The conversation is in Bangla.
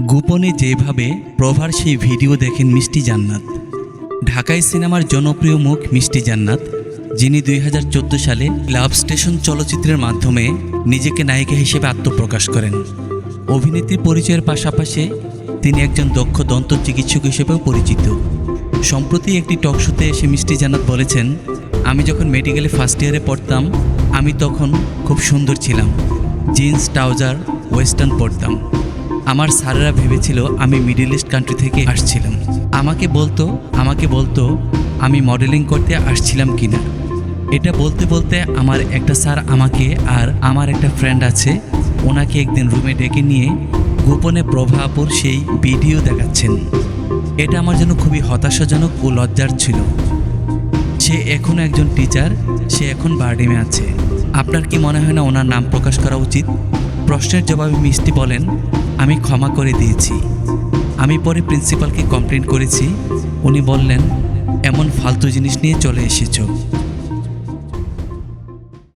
গোপনে যেভাবে প্রভার সেই ভিডিও দেখেন মিষ্টি জান্নাত। ঢাকাই সিনেমার জনপ্রিয় মুখ মিষ্টি জান্নাত, যিনি 2014 সালে লাভ স্টেশন চলচ্চিত্রের মাধ্যমে নিজেকে নায়িকা হিসেবে আত্মপ্রকাশ করেন। অভিনেত্রী পরিচয়ের পাশাপাশি তিনি একজন দক্ষ দন্ত চিকিৎসক হিসেবেও পরিচিত। সম্প্রতি একটি টকশোতে এসে মিষ্টি জান্নাত বলেছেন, আমি যখন মেডিকেলে ফার্স্ট ইয়ারে পড়তাম আমি তখন খুব সুন্দর ছিলাম, জিন্স ট্রাউজার ওয়েস্টার্ন পরতাম। আমার স্যারেরা ভেবেছিল আমি মিডল ইস্ট কান্ট্রি থেকে আসছিলাম। আমাকে বলতো আমি মডেলিং করতে আসছিলাম কিনা। এটা বলতে বলতে আমার একটা স্যার আমাকে আর আমার একটা ফ্রেন্ড আছে ওনাকে একদিন রুমে ডেকে নিয়ে গোপনে প্রভা আপুর সেই ভিডিও দেখাচ্ছেন। এটা আমার জন্য খুবই হতাশাজনক ও লজ্জার ছিল। সে এখনও একজন টিচার, সে এখন বারডিমে আছে। আপনার কি মনে হয় না ওনার নাম প্রকাশ করা উচিত? প্রশ্নের জবাবে মিষ্টি বলেন, আমি ক্ষমা করে দিয়েছি। আমি পরে প্রিন্সিপালকে কমপ্লেন করেছি। উনি বললেন, এমন ফালতু জিনিস নিয়ে চলে এসেছো।